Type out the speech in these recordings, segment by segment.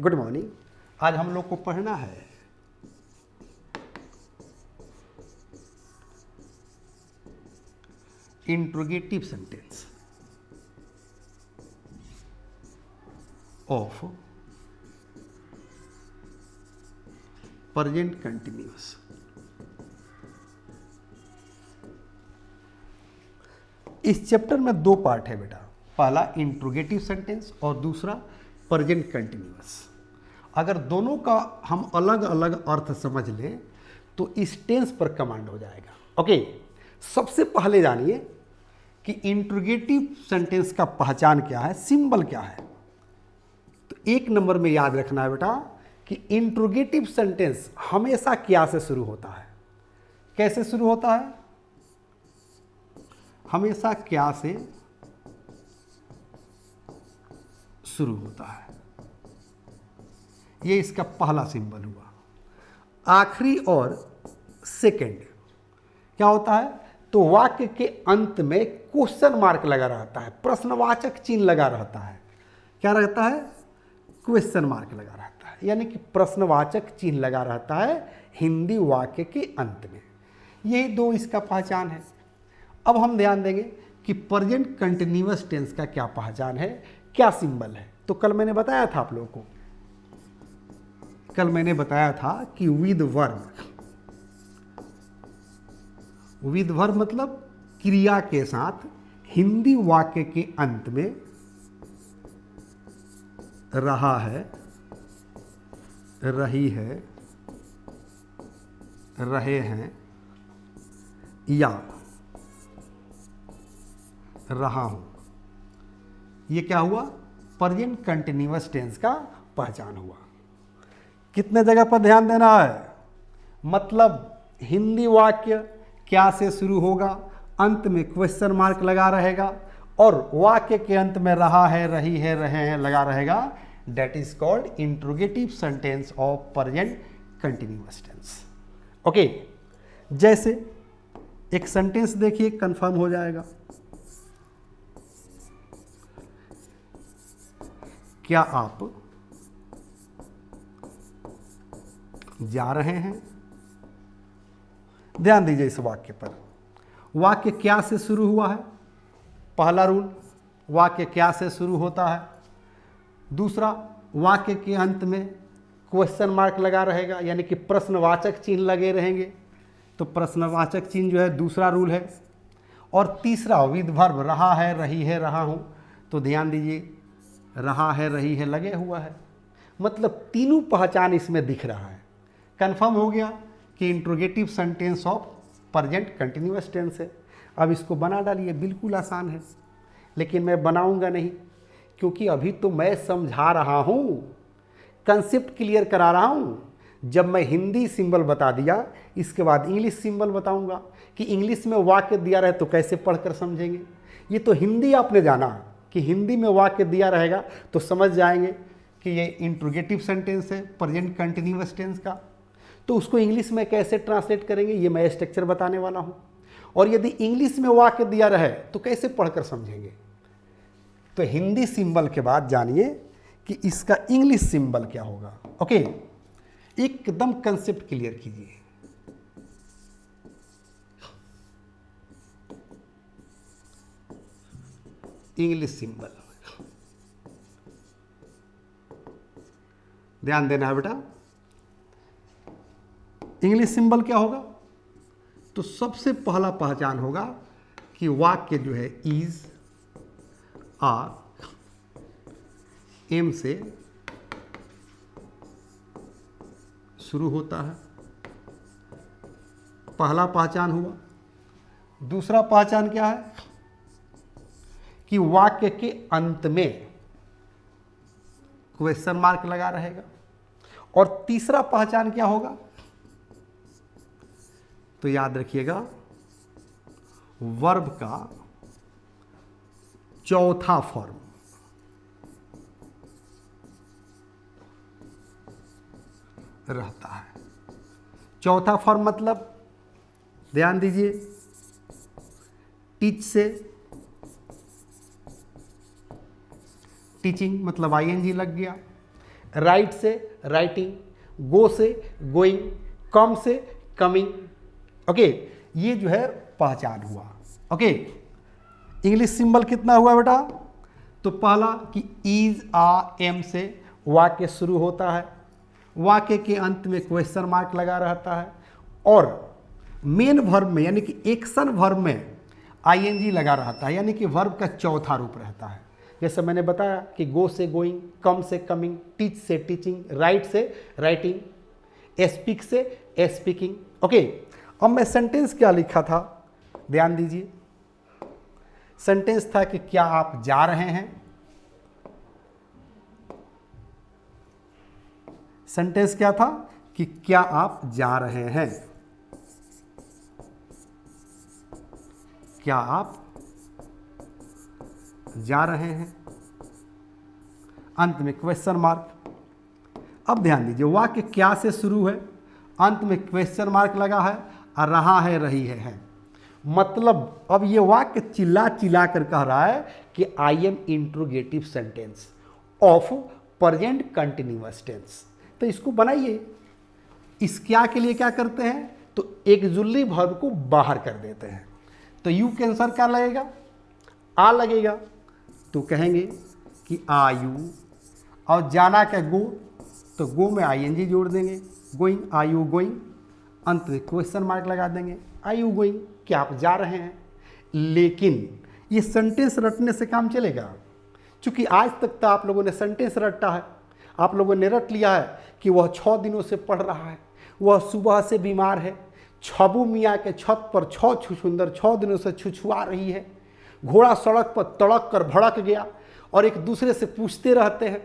Good morning. आज हम लोग को पढ़ना है interrogative sentence of present continuous. इस चैप्टर में दो पार्ट है बेटा, पहला इंट्रोगेटिव सेंटेंस और दूसरा प्रेजेंट कंटिन्यूअस। अगर दोनों का हम अलग अलग अर्थ समझ लें तो इस टेंस पर कमांड हो जाएगा। ओके, सबसे पहले जानिए कि इंट्रोगेटिव सेंटेंस का पहचान क्या है, सिंबल क्या है। तो एक नंबर में याद रखना है बेटा कि इंट्रोगेटिव सेंटेंस हमेशा क्या से शुरू होता है। कैसे शुरू होता है? हमेशा क्या से शुरू होता है। ये इसका पहला सिंबल हुआ। आखिरी और सेकंड क्या होता है? तो वाक्य के अंत में क्वेश्चन मार्क लगा रहता है, प्रश्नवाचक चिन्ह लगा रहता है। क्या रहता है? क्वेश्चन मार्क लगा रहता है, यानी कि प्रश्नवाचक चिन्ह लगा रहता है हिंदी वाक्य के अंत में। यही दो इसका पहचान है। अब हम ध्यान देंगे कि प्रेजेंट कंटिन्यूअस टेंस का क्या पहचान है, क्या सिंबल है। तो कल मैंने बताया था आप लोगों को, कल मैंने बताया था कि विद वर्ब मतलब क्रिया के साथ हिंदी वाक्य के अंत में रहा है, रही है, रहे हैं या रहा हूं, ये क्या हुआ? प्रेजेंट कंटिन्यूअस टेंस का पहचान हुआ। कितने जगह पर ध्यान देना है? मतलब हिंदी वाक्य क्या से शुरू होगा, अंत में क्वेश्चन मार्क लगा रहेगा और वाक्य के अंत में रहा है, रही है, रहे हैं लगा रहेगा। That is called interrogative sentence of present continuous tense. Okay, जैसे एक सेंटेंस देखिए, कंफर्म हो जाएगा। क्या आप जा रहे हैं? ध्यान दीजिए इस वाक्य पर। वाक्य क्या से शुरू हुआ है? पहला रूल, वाक्य क्या से शुरू होता है। दूसरा, वाक्य के अंत में क्वेश्चन मार्क लगा रहेगा, यानी कि प्रश्नवाचक चिन्ह लगे रहेंगे। तो प्रश्नवाचक चिन्ह जो है दूसरा रूल है। और तीसरा विद वर्ब, रहा है, रही है, रहा हूं। तो ध्यान दीजिए, रहा है, रही है लगे हुआ है, मतलब तीनों पहचान इसमें दिख रहा है। कंफर्म हो गया कि interrogative sentence of present continuous tense है। अब इसको बना डालिए, बिल्कुल आसान है, लेकिन मैं बनाऊंगा नहीं, क्योंकि अभी तो मैं समझा रहा हूं, कंसेप्ट क्लियर करा रहा हूं। जब मैं हिंदी सिंबल बता दिया, इसके बाद इंग्लिश सिंबल बताऊंगा कि इंग्लिश में वाक्य दिया रहे तो कैसे पढ़कर समझेंगे। ये तो हिंदी आपने जाना कि हिंदी में वाक्य दिया रहेगा तो समझ जाएंगे कि ये इंट्रोगेटिव सेंटेंस है प्रेजेंट कंटिन्यूअस टेंस का। तो उसको इंग्लिश में कैसे ट्रांसलेट करेंगे, ये मैं स्ट्रक्चर बताने वाला हूं। और यदि इंग्लिश में वाक्य दिया रहे तो कैसे पढ़कर समझेंगे। तो हिंदी सिंबल के बाद जानिए कि इसका इंग्लिश सिंबल क्या होगा। ओके, एकदम कंसेप्ट क्लियर कीजिए। इंग्लिश सिंबल ध्यान देना है बेटा। इंग्लिश सिंबल क्या होगा? तो सबसे पहला पहचान होगा कि वाक्य जो है इज, आर, एम से शुरू होता है। पहला पहचान हुआ। दूसरा पहचान क्या है? कि वाक्य के अंत में क्वेश्चन मार्क लगा रहेगा। और तीसरा पहचान क्या होगा? तो याद रखिएगा, वर्ब का चौथा फॉर्म। रहता है। चौथा फॉर्म मतलब ध्यान दीजिए, टीच से टीचिंग मतलब आईएनजी लग गया, राइट से राइटिंग, गो से गोइंग, कम से कमिंग। ओके, ये जो है पहचान हुआ। ओके, इंग्लिश सिंबल कितना हुआ बेटा? तो पहला कि इज आ एम से वाक्य शुरू होता है, वाक्य के अंत में क्वेश्चन मार्क लगा रहता है, और मेन वर्ब में यानी कि एक्शन वर्ब में आईएनजी लगा रहता है, यानी कि वर्ब का चौथा रूप रहता है। जैसे मैंने बताया कि गो से गोइंग, कम से कमिंग, टीच से टीचिंग, राइट से राइटिंग, स्पीक से स्पीकिंग। ओके, अब मैं सेंटेंस क्या लिखा था, ध्यान दीजिए। सेंटेंस था कि क्या आप जा रहे हैं। सेंटेंस क्या था कि क्या आप जा रहे हैं, क्या आप जा रहे हैं, अंत में क्वेश्चन मार्क। अब ध्यान दीजिए, वाक्य क्या से शुरू है, अंत में क्वेश्चन मार्क लगा है, और रहा है रही है। मतलब अब ये वाक्य चिल्ला चिल्ला कर कह रहा है कि I am interrogative sentence of present continuous tense. तो इसको बनाइए। इस क्या के लिए क्या करते हैं, तो एक्जुअली वर्ब को बाहर कर देते हैं। तो यू के आंसर क्या लगेगा, आ लगेगा। तो कहेंगे कि आ यू, और जाना क्या गो, तो गो में आईएनजी जोड़ देंगे, गोइंग, आ यू गोइंग, अंत में क्वेश्चन मार्क लगा देंगे, आर यू गोइंग, क्या आप जा रहे हैं। लेकिन ये सेंटेंस रटने से काम चलेगा? क्योंकि आज तक तो आप लोगों ने सेंटेंस रटा है, आप लोगों ने रट लिया है कि वह 6 दिनों से पढ़ रहा है, वह सुबह से बीमार है, छबू मियाँ के छत पर 6 छुछुंदर 6 दिनों से छुछुआ रही है, घोड़ा सड़क पर तड़क कर भड़क गया, और एक दूसरे से पूछते रहते हैं।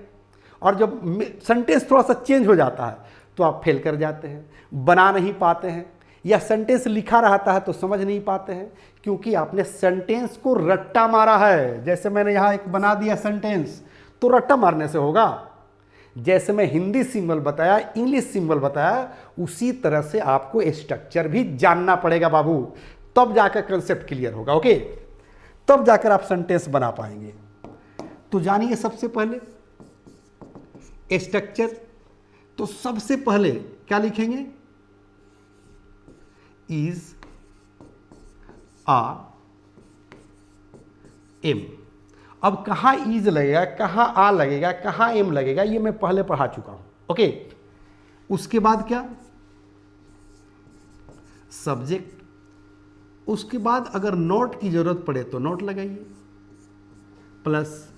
और जब सेंटेंस थोड़ा सा चेंज हो जाता है तो आप फेल कर जाते हैं, बना नहीं पाते हैं, या सेंटेंस लिखा रहता है तो समझ नहीं पाते हैं, क्योंकि आपने सेंटेंस को रट्टा मारा है। जैसे मैंने यहाँ एक बना दिया सेंटेंस, तो रट्टा मारने से होगा। जैसे मैं हिंदी सिंबल बताया, इंग्लिश सिंबल बताया, उसी तरह से आपको स्ट्रक्चर भी जानना पड़ेगा बाबू, तब जाकर कंसेप्ट क्लियर होगा। ओके, तब जाकर आप सेंटेंस बना पाएंगे। तो जानिए सबसे पहले स्ट्रक्चर। तो सबसे पहले क्या लिखेंगे, इज आ एम। अब कहाँ इज लगेगा, कहाँ आ लगेगा, कहाँ एम लगेगा, ये मैं पहले पढ़ा चुका हूं। ओके, उसके बाद क्या, सब्जेक्ट। उसके बाद अगर नोट की जरूरत पड़े तो नोट लगाइए, प्लस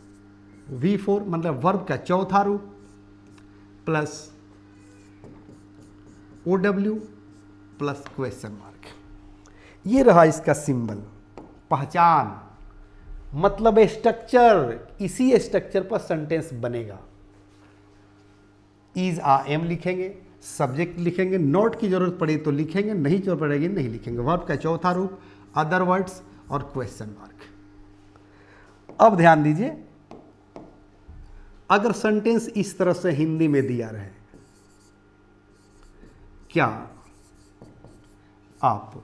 V4 मतलब वर्ब का चौथा रूप, plus OW plus question mark. ये रहा इसका सिंबल, पहचान, मतलब स्ट्रक्चर। इसी स्ट्रक्चर पर सेंटेंस बनेगा। इज आ एम लिखेंगे, सब्जेक्ट लिखेंगे, नोट की जरूरत पड़ी तो लिखेंगे, नहीं जरूरत पड़ेगी नहीं लिखेंगे, वर्ब का चौथा रूप, अदर वर्ड्स और क्वेश्चन मार्क। अब ध्यान दीजिए, अगर सेंटेंस इस तरह से हिंदी में दिया रहे, क्या आप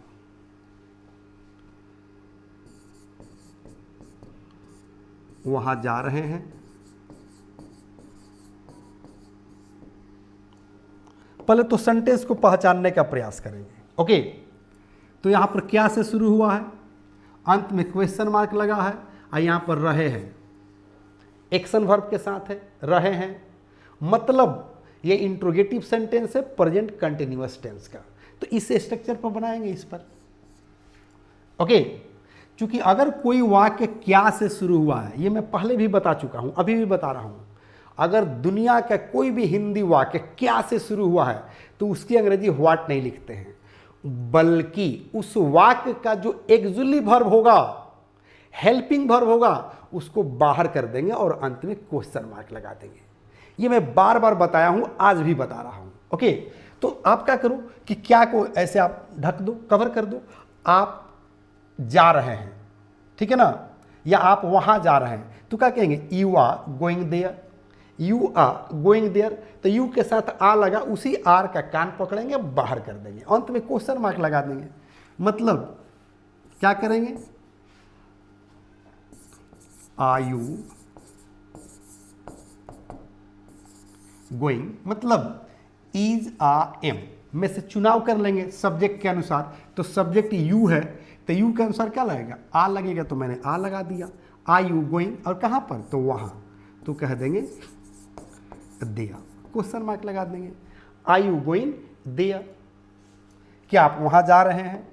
वहां जा रहे हैं, पहले तो सेंटेंस को पहचानने का प्रयास करेंगे। ओके, तो यहां पर क्या से शुरू हुआ है, अंत में क्वेश्चन मार्क लगा है, और यहां पर रहे हैं एक्शन वर्ब के साथ है, रहे हैं, मतलब ये इंट्रोगेटिव सेंटेंस है प्रेजेंट कंटिन्यूअस टेंस का। तो इस स्ट्रक्चर पर बनाएंगे इस पर। ओके, क्योंकि अगर कोई वाक्य क्या से शुरू हुआ है, ये मैं पहले भी बता चुका हूं, अभी भी बता रहा हूं, अगर दुनिया का कोई भी हिंदी वाक्य क्या से शुरू हुआ है तो उसकी अंग्रेजी व्हाट नहीं लिखते हैं, बल्कि उस वाक्य का जो एक्जुअली वर्ब होगा, हेल्पिंग वर्ब होगा, उसको बाहर कर देंगे और अंत में क्वेश्चन मार्क लगा देंगे। ये मैं बार बार बताया हूं, आज भी बता रहा हूं। ओके, तो आप क्या करो कि क्या को ऐसे आप ढक दो, कवर कर दो, आप जा रहे हैं, ठीक है ना, या आप वहां जा रहे हैं, तो क्या कहेंगे, you are going there, you are going there. तो यू के साथ आ लगा, उसी आर का कान पकड़ेंगे, बाहर कर देंगे, अंत में क्वेश्चन मार्क लगा देंगे। मतलब क्या करेंगे, आर यू गोइंग मतलब इज आ एम में से चुनाव कर लेंगे सब्जेक्ट के अनुसार। तो सब्जेक्ट यू है तो यू के अनुसार क्या लगेगा, आ लगेगा, तो मैंने आ लगा दिया। आर यू गोइंग, और कहाँ पर, तो वहाँ, तो कह देंगे देयर, क्वेश्चन मार्क लगा देंगे। आर यू गोइंग देयर, क्या आप वहाँ जा रहे हैं।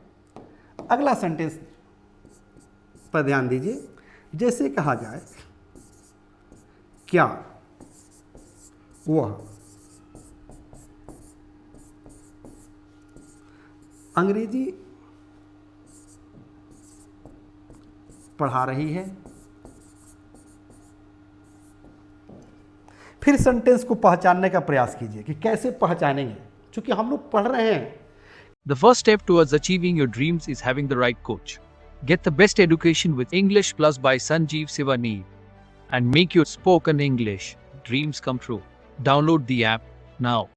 अगला सेंटेंस पर ध्यान दीजिए, जैसे कहा जाए क्या वह अंग्रेजी पढ़ा रही है। फिर सेंटेंस को पहचानने का प्रयास कीजिए कि कैसे पहचानेंगे, क्योंकि हम लोग पढ़ रहे हैं। The first step towards achieving your dreams is having the right coach. Get the best education with English Plus by Sanjeev Sivaneer and make your spoken English dreams come true. Download the app now.